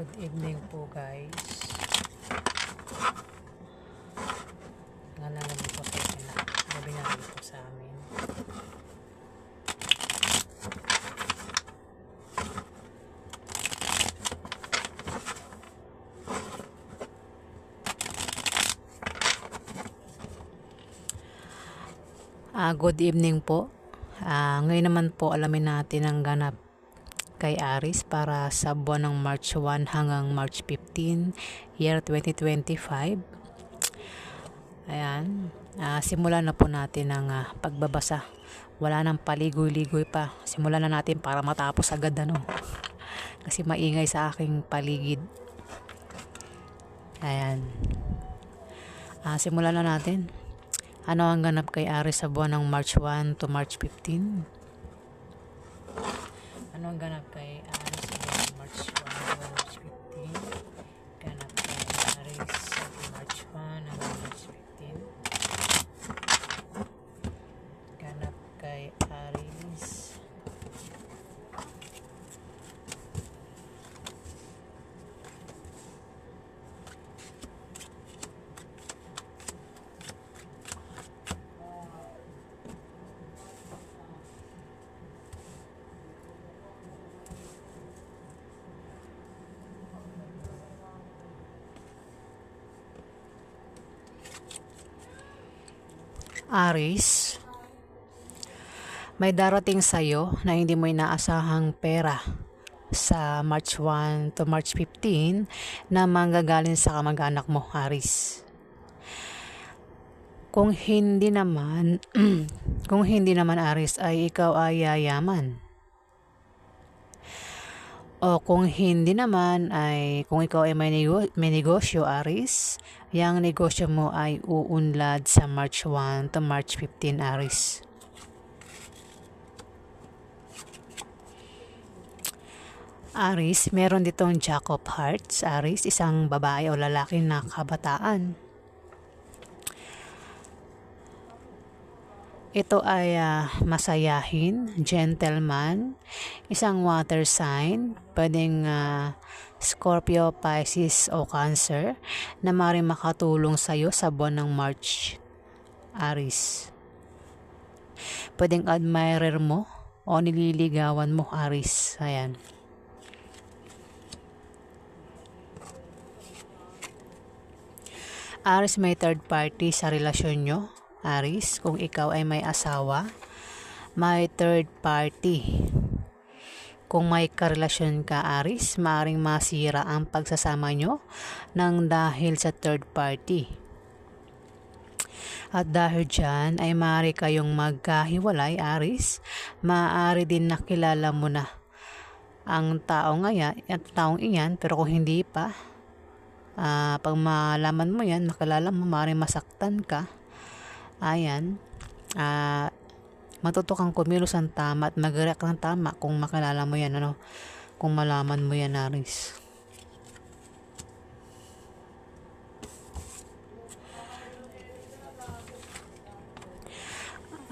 Good evening po guys. Nga naman po sa akin na gabi na rin po sa amin. Good evening po. Ngayon naman po alamin natin ang ganap kay Aries para sa buwan ng March 1 hanggang March 15, year 2025. Ayan, simulan na po natin ang pagbabasa. Wala nang paligoy-ligoy pa. Simulan na natin para matapos agad kasi maingay sa aking paligid. Ayan. Simulan na natin. Ano ang ganap kay Aries sa buwan ng March 1 to March 15? Ano ang ganap kay Aries sa buwan ng March 1 to March 15? Ganap kay Aries sa March 1 hanggang March 15. Ganap kay Aries Aries, may darating sa'yo na hindi mo inaasahang pera sa March 1 to March 15 na manggagaling sa kamag-anak mo, Aries. Kung hindi naman Aries, ay ikaw ay yayaman. O kung hindi naman ay kung ikaw ay may negosyo, Aries, yang negosyo mo ay uunlad sa March 1 to March 15, Aries. Aries, meron ditong Jack of Hearts, Aries, isang babae o lalaki na kabataan. Ito ay masayahin, gentleman, isang water sign, pwedeng Scorpio, Pisces o Cancer na maaaring makatulong sa iyo sa buwan ng March, Aries. Pwedeng admirer mo o nililigawan mo, Aries. Ayan. Aries, may third party sa relasyon nyo. Aries, kung ikaw ay may asawa, may third party. Kung may karelasyon ka, Aries, maaaring masira ang pagsasama nyo nang dahil sa third party. At dahil dyan ay maaari kayong magkahiwalay, Aries. Maaari din nakilala mo na ang taong iyan, pero kung hindi pa, pag malaman mo yan, makilala mo, maaaring masaktan ka. Ayan, matuto kang kumilos ng tama at mag-react ng tama kung makilala mo yan, kung malaman mo yan, Aries.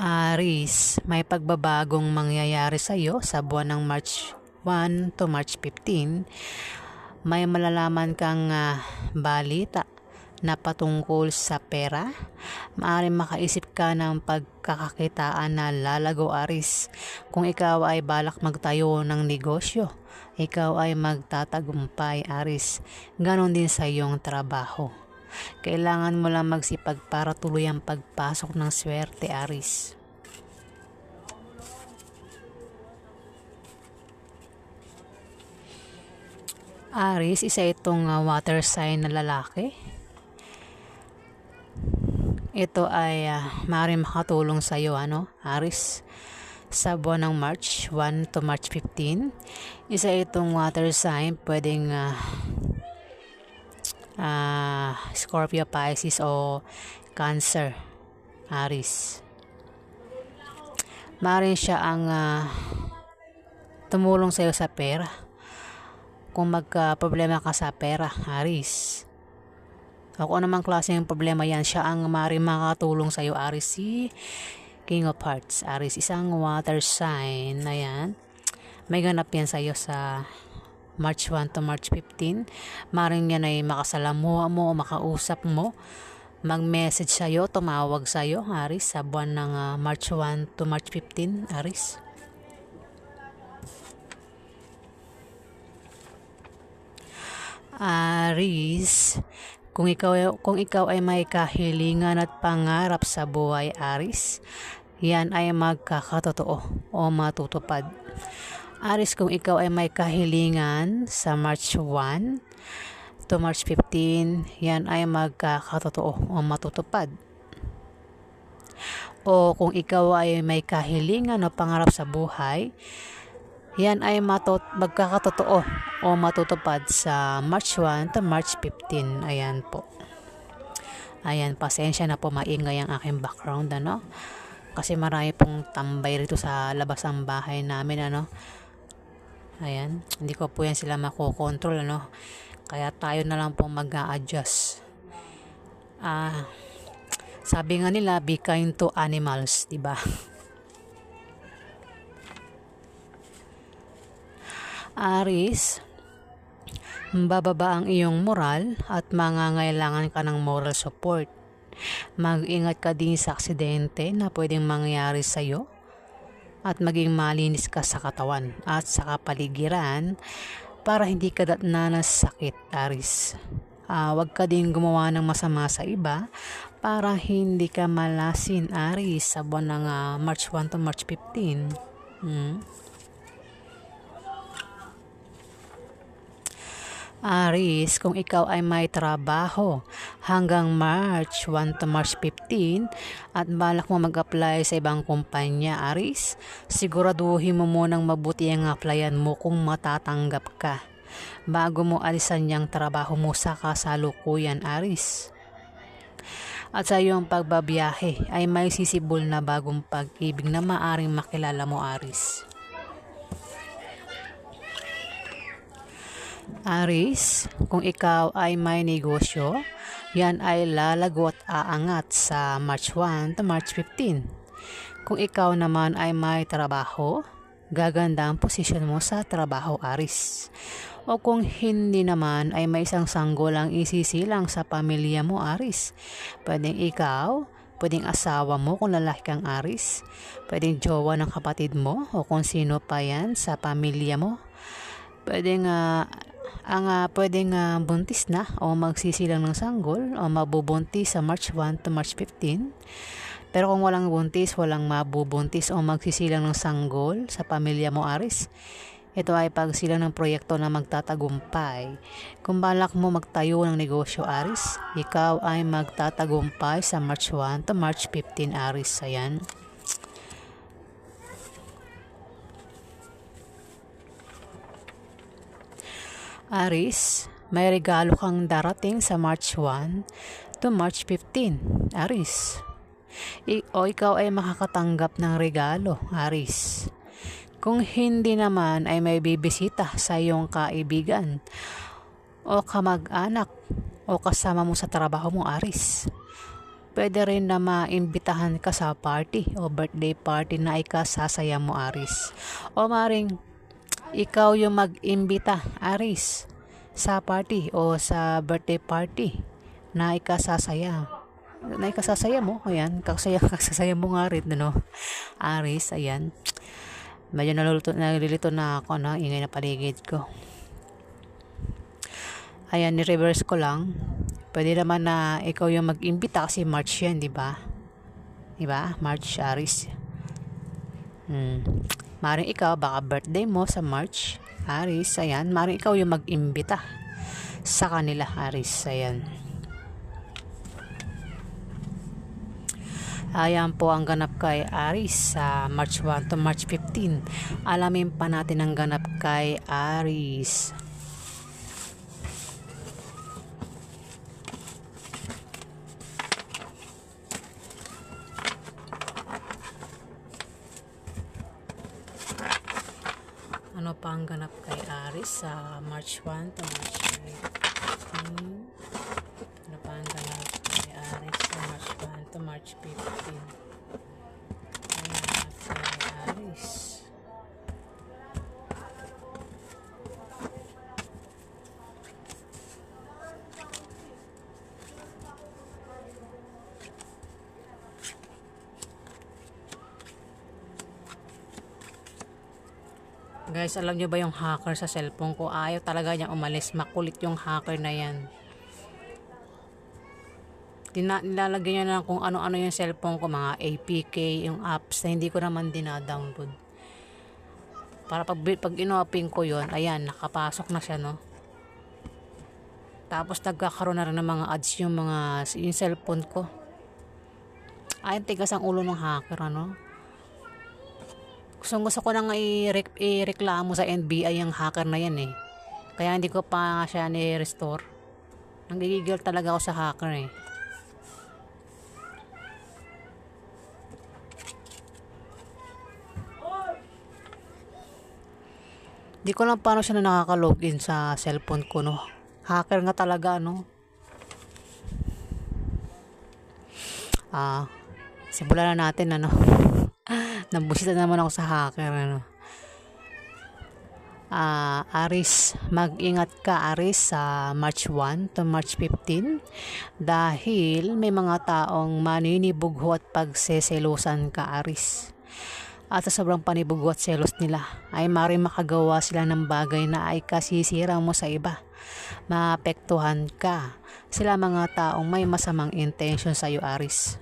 Aries, may pagbabagong mangyayari sa iyo sa buwan ng March 1 to March 15. May malalaman kang balita na patungkol sa pera. Maaaring makaisip ka ng pagkakakitaan na lalago, Aries. Kung ikaw ay balak magtayo ng negosyo, ikaw ay magtatagumpay, Aries. Ganon din sa iyong trabaho. Kailangan mo lang magsipag para tuloy ang pagpasok ng swerte, Aries. Aries, isa itong water sign na lalaki. Ito ay maaaring makatulong sa iyo, Aries, sa buwan ng March 1 to March 15. Isa itong water sign, pwedeng Scorpio, Pisces o Cancer, Aries. Maaaring siya ang tumulong sa iyo sa pera. Kung magka-problema ka sa pera, Aries, o kung anumang klaseng problema yan, siya ang maaaring makatulong sa iyo, Aries. Si King of Hearts, Aries, isang water sign na yan. May ganap yan sa iyo sa March 1 to March 15. Maring yan ay makasalamuha mo o makausap mo, mag-message sa'yo, tumawag sa'yo, Aris, sa buwan ng March 1 to March 15, Aris. Aris, kung ikaw ay may kahilingan at pangarap sa buhay, Aris, yan ay magkakatotoo o matutupad. Aris, kung ikaw ay may kahilingan sa March 1 to March 15, yan ay magkakatotoo o matutupad. O kung ikaw ay may kahilingan o pangarap sa buhay, yan ay magkakatotoo o matutupad sa March 1 to March 15. Ayan po. Ayan, pasensya na po, maingay ang aking background, ano? Kasi marami pong tambay rito sa labas ng bahay namin, ano? Ayan, hindi ko po yan sila makokontrol, ano? Kaya tayo na lang po mag-a-adjust. Sabi nga nila, be kind to animals, diba? Aris, bababa ang iyong moral at mangangailangan ka ng moral support. Mag-ingat ka din sa aksidente na pwedeng mangyari sa iyo at maging malinis ka sa katawan at sa kapaligiran para hindi ka datnan ng sakit, Aris. Huwag ka din gumawa ng masama sa iba para hindi ka malasin, Aris, sa buwan ng March 1 to March 15. Aris, kung ikaw ay may trabaho hanggang March 1 to March 15 at balak mo mag-apply sa ibang kumpanya, Aris, siguraduhin mo munang mabuti ang applyan mo kung matatanggap ka bago mo alisan yung trabaho mo sa kasalukuyan, Aris. At sa iyong pagbabiyahe ay may sisibol na bagong pag-ibig na maaring makilala mo, Aris. Aris, kung ikaw ay may negosyo, yan ay lalago at aangat sa March 1 to March 15. Kung ikaw naman ay may trabaho, gaganda ang posisyon mo sa trabaho, Aris. O kung hindi naman ay may isang sanggol ang isisilang sa pamilya mo, Aris. Pwedeng ikaw, pwedeng asawa mo kung lalaki kang, Aris. Pwedeng jowa ng kapatid mo o kung sino pa yan sa pamilya mo. Pwedeng buntis na o magsisilang ng sanggol o mabubuntis sa March 1 to March 15. Pero kung walang buntis, walang mabubuntis o magsisilang ng sanggol sa pamilya mo, Aris, ito ay pagsilang ng proyekto na magtatagumpay. Kung balak mo magtayo ng negosyo, Aris, ikaw ay magtatagumpay sa March 1 to March 15, Aris. Ayan. Aris, may regalo kang darating sa March 1 to March 15, Aris. O ikaw ay makakatanggap ng regalo, Aris. Kung hindi naman ay may bibisita sa iyong kaibigan o kamag-anak o kasama mo sa trabaho mo, Aris. Pwede rin na maimbitahan ka sa party o birthday party na ikasasaya mo, Aris. O maring ikaw yung mag-imbita, Aris, sa party o sa birthday party na ikasasaya mo. Ayan, kasasaya mo nga rin, no? Aris, ayan. Medyo nalilito na ako, no? Ingay na paligid ko. Ayan, ni-reverse ko lang. Pwede naman na ikaw yung mag-imbita kasi March yan, di ba? March, Aris. Maring ikaw, baka birthday mo sa March, Aris, ayan. Maring ikaw yung mag-imbita sa kanila, Aris, ayan. Ayan po ang ganap kay Aris sa March 1 to March 15. Alamin pa natin ang ganap kay Aris. Ano pa ang ganap kay Aris sa March 1 to March 15? Ano pa ang ganap kay Aris sa March 1 to March 15? Ang ganap kay Aris. Guys, alam nyo ba yung hacker sa cellphone ko? Ayaw talaga niyang umalis. Makulit yung hacker na yan. Nilalagay niya na lang kung ano-ano yung cellphone ko. Mga APK, yung apps na hindi ko naman dinadownload. Para pag inopen ko yon, ayan, nakapasok na siya, no? Tapos nagkakaroon na rin ng mga ads yung cellphone ko. Ayun, tigas ang ulo ng hacker, ano? Gusto ko nang ireklamo sa NBI yung hacker na yan, eh. Kaya hindi ko pa siya ni-restore. Nanggigigil talaga ako sa hacker, eh. Di ko lang paano siya na nakaka-login sa cellphone ko, no? Hacker nga talaga, no? Simulan na natin, ano? Nabusita naman ako sa hacker, ano? Aris, mag-ingat ka, Aris, sa March 1 to March 15 dahil may mga taong maninibugho at pagseselosan ka, Aris. At sa sobrang panibugho at selos nila ay maaaring makagawa sila ng bagay na ay kasisira mo sa iba. Maapektuhan ka sila mga taong may masamang intention sa iyo, Aris.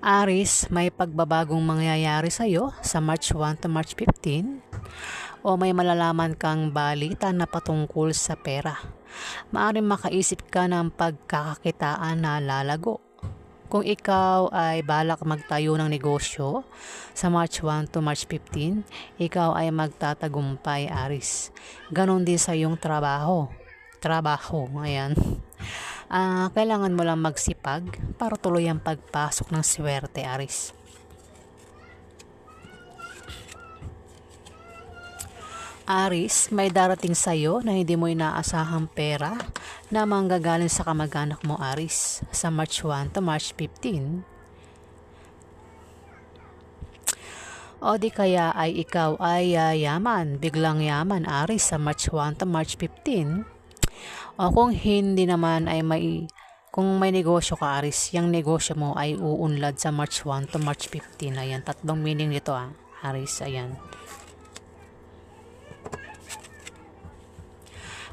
Aris, may pagbabagong mangyayari sa iyo sa March 1 to March 15 o may malalaman kang balita na patungkol sa pera. Maaaring makaisip ka ng pagkakakitaan na lalago. Kung ikaw ay balak magtayo ng negosyo sa March 1 to March 15, ikaw ay magtatagumpay, Aris. Ganon din sa iyong trabaho, ayan. Kailangan mo lang magsipag para tuloy ang pagpasok ng swerte, Aris. Aris, may darating sa iyo na hindi mo inaasahang pera na manggagaling sa kamag-anak mo, Aris, sa March 1 to March 15. O di kaya ay ikaw ay yaman, biglang yaman, Aris, sa March 1 to March 15. O kung hindi naman ay kung may negosyo ka, Aris, yung negosyo mo ay uunlad sa March 1 to March 15. Ayan, tatlong meaning nito, Aris, ayan.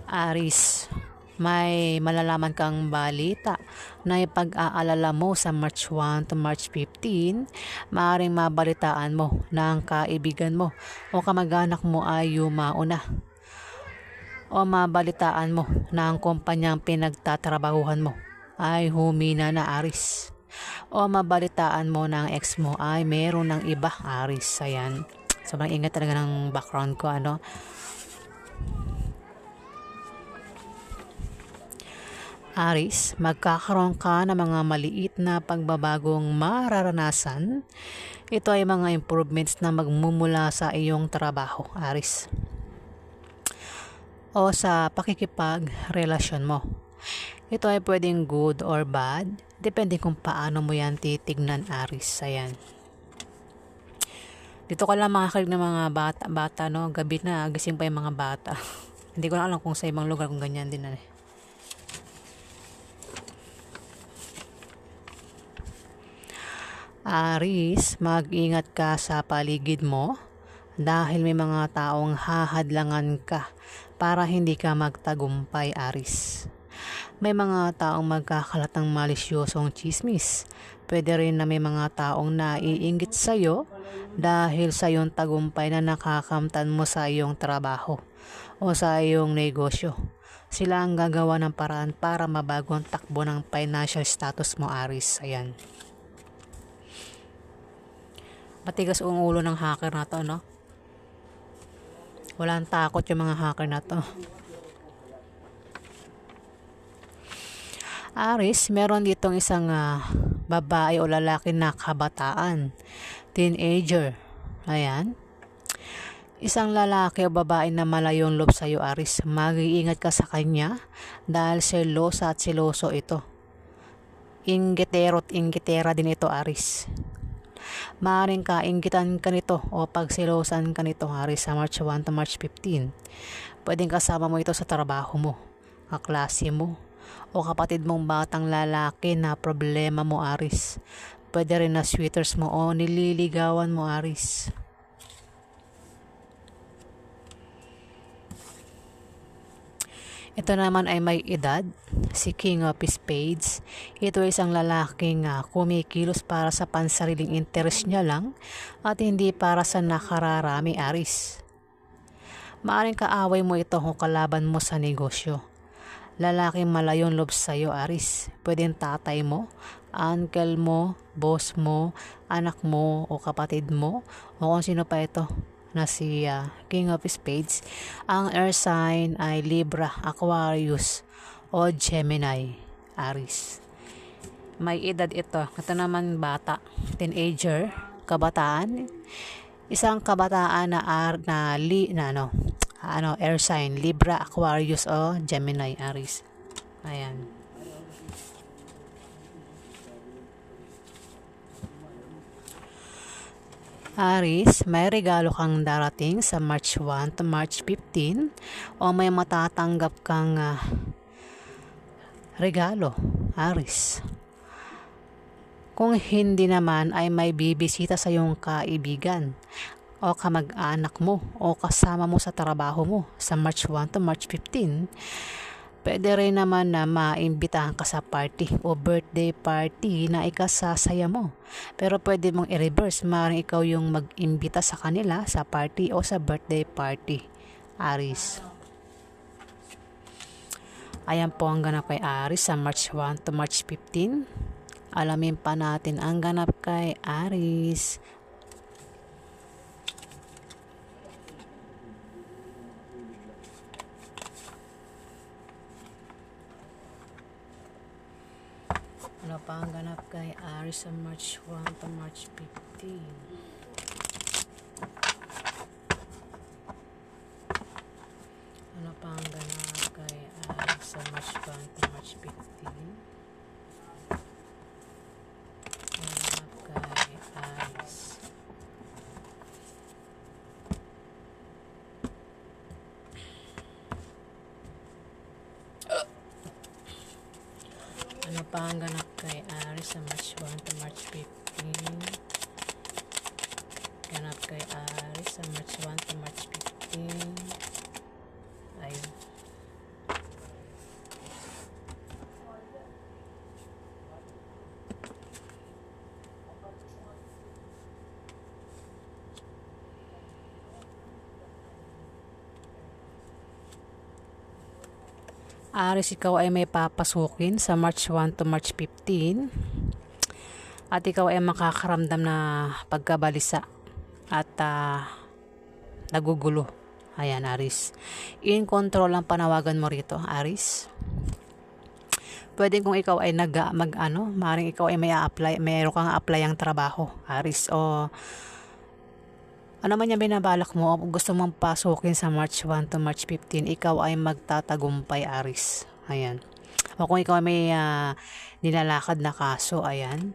Aris, may malalaman kang balita na ipag-aalala mo sa March 1 to March 15, maaaring mabalitaan mo na ang kaibigan mo o kamag-anak mo ay yumauna. O mabalitaan mo na ang kumpanyang pinagtatrabahuhan mo ay humina na, Aris. O mabalitaan mo na ang ex mo ay meron ng iba, Aris. Ayan. Sobrang ingat talaga ng background ko, ano. Aris, magkakaroon ka ng mga maliit na pagbabagong mararanasan. Ito ay mga improvements na magmumula sa iyong trabaho, Aris, o sa pakikipagrelasyon mo. Ito ay pwedeng good or bad, depende kung paano mo yan titignan, Aris. Ayan. Dito ka lang makakinig ng mga bata, no? Gabi na, gising pa yung mga bata. Hindi ko na alam kung sa ibang lugar kung ganyan din, ano. Aris, mag-ingat ka sa paligid mo dahil may mga taong hahadlangan ka para hindi ka magtagumpay, Aris. May mga taong magkakalat ng malisyosong chismis. Pwede rin na may mga taong naiinggit sa iyo dahil sa iyong tagumpay na nakakamtan mo sa iyong trabaho o sa iyong negosyo. Sila ang gagawa ng paraan para mabago ang takbo ng financial status mo, Aris. Ayan. Matigas ang ulo ng hacker na to, no? Walang takot yung mga hacker na to. Aris, meron ditong isang babae o lalaki na kabataan, teenager. Ayan. Isang lalaki o babae na malayong loob sa iyo, Aris. Mag-iingat ka sa kanya dahil selosa at seloso ito. Inggitero at inggitera din ito, Aris. Maaaring kainggitan ka nito o pagsilosan ka nito, Aris, sa March 1 to March 15. Pwedeng kasama mo ito sa trabaho mo, kaklase mo, o kapatid mong batang lalaki na problema mo, Aris. Pwede rin na sweeters mo o nililigawan mo, Aris. Ito naman ay may edad, si King of Spades. Ito ay isang lalaking kumikilos para sa pansariling interes niya lang at hindi para sa nakararami, Aris. Maaring kaaway mo ito kung kalaban mo sa negosyo. Lalaking malayong loob sa'yo, Aris. Pwedeng tatay mo, uncle mo, boss mo, anak mo o kapatid mo o kung sino pa ito na si King of Spades. Ang air sign ay Libra, Aquarius o Gemini, Aris. May edad ito. Ito naman bata, teenager, kabataan. Isang kabataan na air sign Libra, Aquarius o Gemini, Aris. Ayan. Aris, may regalo kang darating sa March 1 to March 15 o may matatanggap kang regalo, Aris. Kung hindi naman ay may bibisita sa iyong kaibigan o kamag-anak mo o kasama mo sa trabaho mo sa March 1 to March 15. Pwede rin naman na maimbitahan ka sa party o birthday party na ikasasaya mo. Pero pwede mong i-reverse. Maaaring ikaw yung mag-imbita sa kanila sa party o sa birthday party, Aris. Ayan po ang ganap kay Aris sa March 1 to March 15. Alamin pa natin ang ganap kay Aris. Ano pa ang ganap kay Aris sa March 1 to March 15? Ano pa ang ganap kay Aris sa March 1 to March 15? Ganap kay Aris. Ano pa ang ganap kay Aris sa March 1 to March 15? Ganap kay Aris sa March 1 to March 15. Ayun. Aris, ikaw ay may papasukin sa March 1 to March 15 at ikaw ay makakaramdam na pagkabalisa at nagugulo. Ayan, Aris. In control ang panawagan mo rito, Aris. Pwede kung ikaw ay maaaring ikaw ay mayroon kang apply ang trabaho, Aris, o ano man yung binabalak mo o gusto mong pasukin sa March 1 to March 15, ikaw ay magtatagumpay, Aris. Ayan. O kung ikaw ay may nilalakad na kaso, ayan.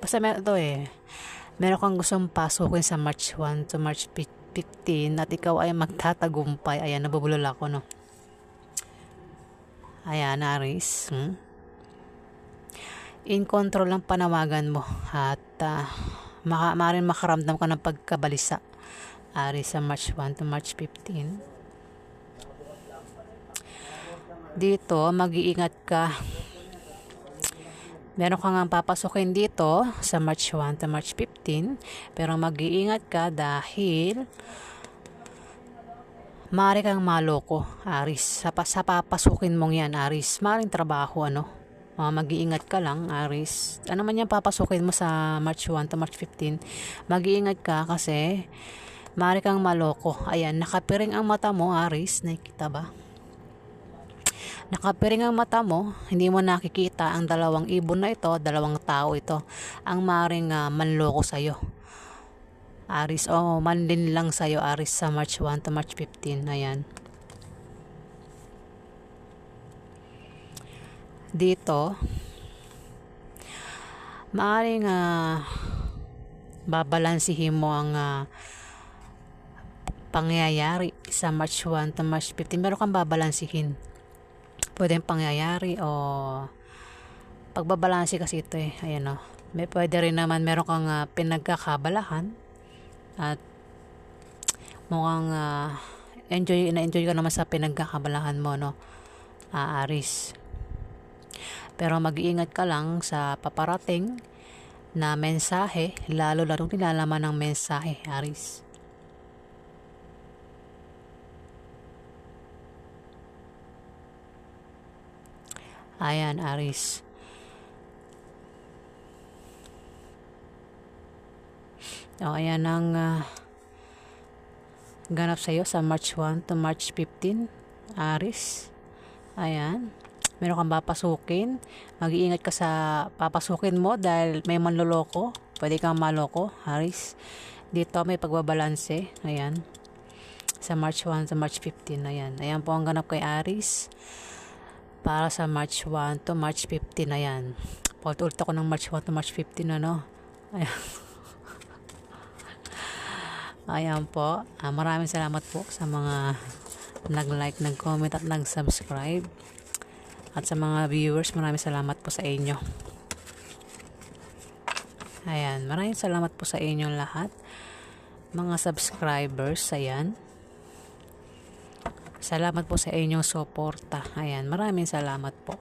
Basta meron kang gustong pasukin sa March 1 to March 15 at ikaw ay magtatagumpay. Ayan, nabubulol ako, no? Ayan, Aris. In control ang panawagan mo at maaaring makaramdam ka ng pagkabalisa, Aris, sa March 1 to March 15. Dito, mag-iingat ka. Meron kang papasukin dito sa March 1 to March 15, pero mag-iingat ka dahil maaari kang maloko, Aris. Sa papasukin mong yan, Aris, maaaring trabaho, mag-iingat ka lang, Aris. Ano man yan papasukin mo sa March 1 to March 15, mag-iingat ka kasi maaari kang maloko. Ayan, nakapiring ang mata mo, Aris. Nakikita ba? Nakapiring ang mata mo, hindi mo nakikita ang dalawang ibon na ito, dalawang tao ito, ang maaaring manloko sa'yo, Aris, o manlin lang sa'yo, Aris, sa March 1 to March 15. Ayan. Dito, maaaring babalansihin mo ang pangyayari sa March 1 to March 15. Meron kang babalansihin. pwedeng pangyayari o pagbabalanse kasi ito eh. Ayan o. May pwede rin naman meron kang pinagkakabalahan at mukhang na-enjoy ka naman sa pinagkakabalahan mo, no? Aris. Pero mag-iingat ka lang sa paparating na mensahe, lalo nilalaman ng mensahe, Aris. Ayan, Aris. O, ayan ang ganap sa'yo sa March 1 to March 15, Aris. Ayan. Meron kang papasukin. Mag-iingat ka sa papasukin mo dahil may manloloko. Pwede kang maloko, Aris. Dito may pagbabalanse. Ayan. Sa March 1 to March 15. Ayan. Ayan po ang ganap kay Aris. Para sa March 1 to March 15. Ayan. Paulit-ulit ako ng March 1 to March 15. Ano? Ayan. Ayan po. Maraming salamat po sa mga nag-like, nag-comment at nag-subscribe. At sa mga viewers, maraming salamat po sa inyo. Ayan, maraming salamat po sa inyong lahat. Mga subscribers, ayan. Salamat po sa inyong suporta. Ayan, maraming salamat po.